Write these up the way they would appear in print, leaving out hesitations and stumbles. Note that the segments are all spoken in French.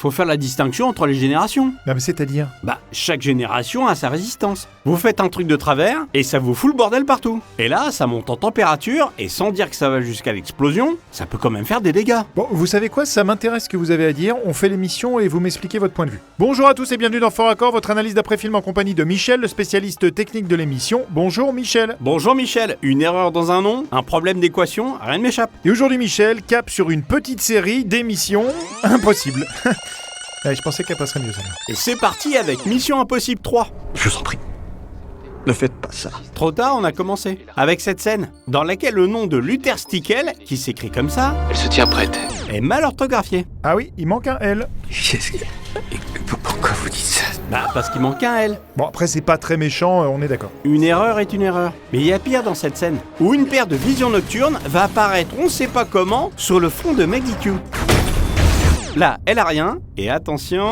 Faut faire la distinction entre les générations. Non mais c'est-à-dire? Bah, chaque génération a sa résistance. Vous faites un truc de travers, et ça vous fout le bordel partout. Et là, ça monte en température, et sans dire que ça va jusqu'à l'explosion, ça peut quand même faire des dégâts. Bon, vous savez quoi? Ça m'intéresse ce que vous avez à dire. On fait l'émission et vous m'expliquez votre point de vue. Bonjour à tous et bienvenue dans Fort Accord, votre analyse d'après-film en compagnie de Michel, le spécialiste technique de l'émission. Bonjour Michel. Bonjour Michel, une erreur dans un nom, un problème d'équation, rien ne m'échappe. Et aujourd'hui Michel cap sur une petite série d'émissions impossibles. Je pensais qu'elle passerait mieux celle-là. Et c'est parti avec Mission Impossible 3. Je vous en prie, ne faites pas ça. Trop tard, on a commencé. Avec cette scène, dans laquelle le nom de Luther Stickel, qui s'écrit comme ça, Elle se tient prête. est mal orthographié. Ah oui, il manque un L. Pourquoi vous dites ça? Bah, parce qu'il manque un L. Bon après c'est pas très méchant, on est d'accord. Une erreur est une erreur. Mais il y a pire dans cette scène, où une paire de visions nocturnes va apparaître on sait pas comment sur le front de Maggie Q. Là, elle a rien, et attention...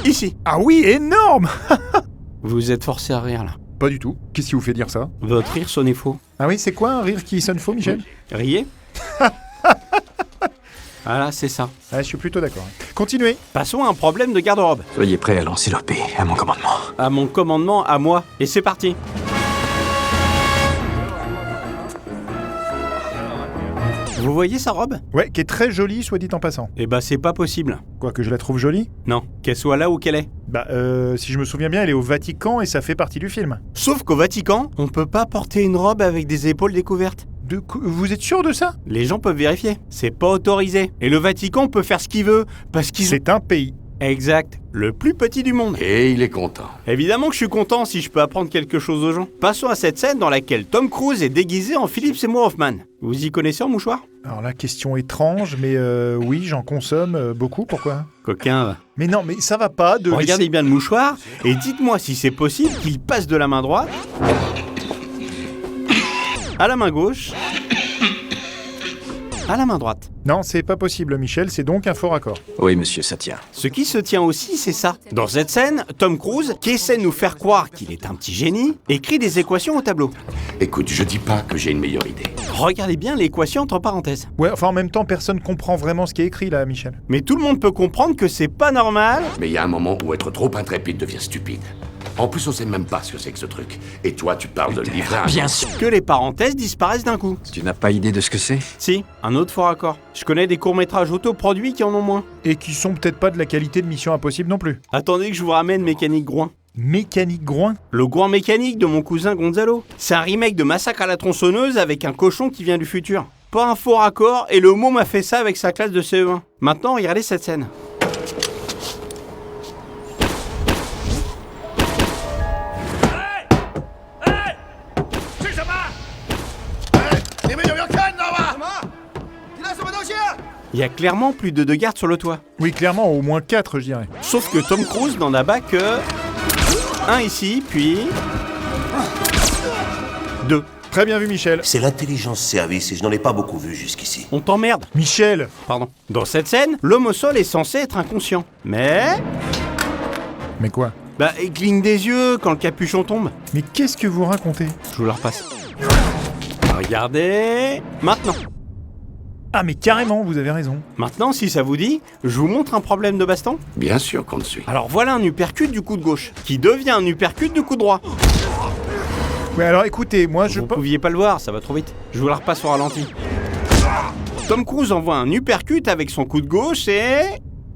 Ici. Ah oui, énorme. Vous êtes forcé à rire là. Pas du tout. Qu'est-ce qui vous fait dire ça? Votre rire sonnait faux. Ah oui, c'est quoi un rire qui sonne faux, Michel? Riez. Voilà, c'est ça. Je suis plutôt d'accord. Continuez. Passons à un problème de garde-robe. Soyez prêts à lancer l'OP, à mon commandement. À mon commandement, à moi. Et c'est parti. Vous voyez sa robe? Ouais, qui est très jolie, soit dit en passant. Eh bah c'est pas possible. Quoi, que je la trouve jolie? Non, qu'elle soit là où qu'elle est. Bah, si je me souviens bien, elle est au Vatican et ça fait partie du film. Sauf qu'au Vatican, on peut pas porter une robe avec des épaules découvertes. Vous êtes sûr de ça? Les gens peuvent vérifier. C'est pas autorisé. Et le Vatican peut faire ce qu'il veut, parce qu'ils... C'est un pays. Exact. Le plus petit du monde. Et il est content. Évidemment que je suis content si je peux apprendre quelque chose aux gens. Passons à cette scène dans laquelle Tom Cruise est déguisé en Philip Seymour Hoffman. Vous y connaissez en mouchoir? Alors là, question étrange, mais oui, j'en consomme beaucoup, pourquoi? Coquin, va. Mais non, mais ça va pas de... Regardez bien le mouchoir et dites-moi si c'est possible qu'il passe de la main droite à la main gauche à la main droite. Non, c'est pas possible, Michel, c'est donc un faux raccord. Oui, monsieur, ça tient. Ce qui se tient aussi, c'est ça. Dans cette scène, Tom Cruise, qui essaie de nous faire croire qu'il est un petit génie, écrit des équations au tableau. Écoute, je dis pas que j'ai une meilleure idée. Regardez bien l'équation entre parenthèses. Ouais, enfin en même temps, personne comprend vraiment ce qui est écrit là, Michel. Mais tout le monde peut comprendre que c'est pas normal. Mais il y a un moment où être trop intrépide devient stupide. En plus, on sait même pas ce que c'est que ce truc. Et toi, tu parles de livrer un... Bien sûr. Que les parenthèses disparaissent d'un coup. Tu n'as pas idée de ce que c'est? Si, un autre faux raccord. Je connais des courts-métrages autoproduits qui en ont moins. Et qui sont peut-être pas de la qualité de Mission Impossible non plus. Attendez que je vous ramène Mécanique Groin. Mécanique Groin? Le groin mécanique de mon cousin Gonzalo. C'est un remake de Massacre à la tronçonneuse avec un cochon qui vient du futur. Pas un faux raccord, et le mot m'a fait ça avec sa classe de CE1. Maintenant, regardez cette scène. Il y a clairement plus de 2 gardes sur le toit. Oui, clairement, au moins 4, je dirais. Sauf que Tom Cruise n'en a bas que... un ici, puis... 2. Très bien vu, Michel. C'est l'intelligence service et je n'en ai pas beaucoup vu jusqu'ici. On t'emmerde. Michel! Pardon. Dans cette scène, l'homme au sol est censé être inconscient. Mais... Mais quoi? bah, il cligne des yeux quand le capuchon tombe. Mais qu'est-ce que vous racontez? Je vous le repasse. Regardez... Maintenant. Ah mais carrément, vous avez raison. Maintenant, si ça vous dit, je vous montre un problème de baston. Bien sûr qu'on le suit. Alors voilà un uppercut du coup de gauche, qui devient un uppercut du coup droit. Ouais, alors écoutez, moi je... Vous pouviez pas le voir, ça va trop vite. Je vous la repasse au ralenti. Tom Cruise envoie un uppercut avec son coup de gauche et...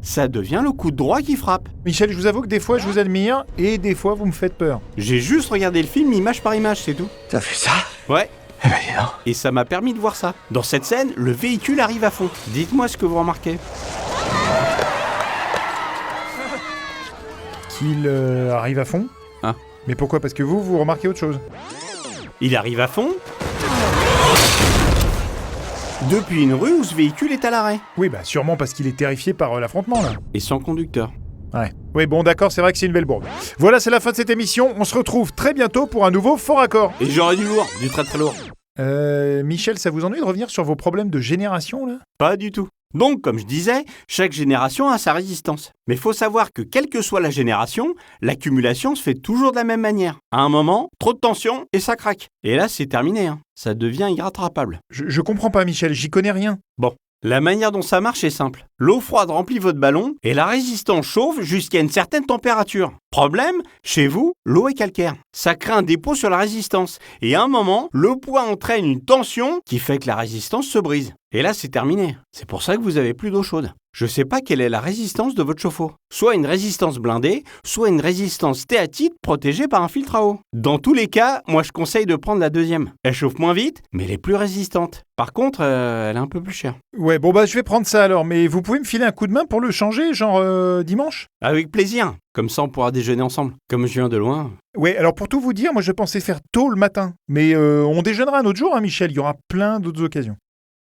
ça devient le coup de droit qui frappe. Michel, je vous avoue que des fois je vous admire et des fois vous me faites peur. J'ai juste regardé le film image par image, c'est tout. T'as vu ça? Ouais. Eh ben, non. Et ça m'a permis de voir ça. Dans cette scène, le véhicule arrive à fond. Dites-moi ce que vous remarquez. Qu'il arrive à fond? Ah. Mais pourquoi? Parce que vous remarquez autre chose. Il arrive à fond depuis une rue où ce véhicule est à l'arrêt. Oui, bah sûrement parce qu'il est terrifié par l'affrontement là. Et sans conducteur. Ouais. Oui, bon d'accord, c'est vrai que c'est une belle bourde. Voilà, c'est la fin de cette émission. On se retrouve très bientôt pour un nouveau Fort Raccord. Et j'aurais du lourd, du très très lourd. Michel, ça vous ennuie de revenir sur vos problèmes de génération là? Pas du tout. Donc, comme je disais, chaque génération a sa résistance. Mais faut savoir que quelle que soit la génération, l'accumulation se fait toujours de la même manière. À un moment, trop de tension et ça craque. Et là, c'est terminé, hein. Ça devient irrattrapable. Je comprends pas, Michel, j'y connais rien. Bon, La manière dont ça marche est simple. L'eau froide remplit votre ballon et la résistance chauffe jusqu'à une certaine température. Problème, chez vous, l'eau est calcaire. Ça crée un dépôt sur la résistance. Et à un moment, le poids entraîne une tension qui fait que la résistance se brise. Et là, c'est terminé. C'est pour ça que vous avez plus d'eau chaude. Je sais pas quelle est la résistance de votre chauffe-eau. Soit une résistance blindée, soit une résistance stéatite protégée par un filtre à eau. Dans tous les cas, moi je conseille de prendre la deuxième. Elle chauffe moins vite, mais elle est plus résistante. Par contre, elle est un peu plus chère. Ouais, bon bah je vais prendre ça alors, mais vous pouvez me filer un coup de main pour le changer, genre dimanche ? Avec plaisir. Comme ça, on pourra déjeuner ensemble. Comme je viens de loin. Ouais, alors pour tout vous dire, moi je pensais faire tôt le matin. Mais on déjeunera un autre jour, hein, Michel, il y aura plein d'autres occasions.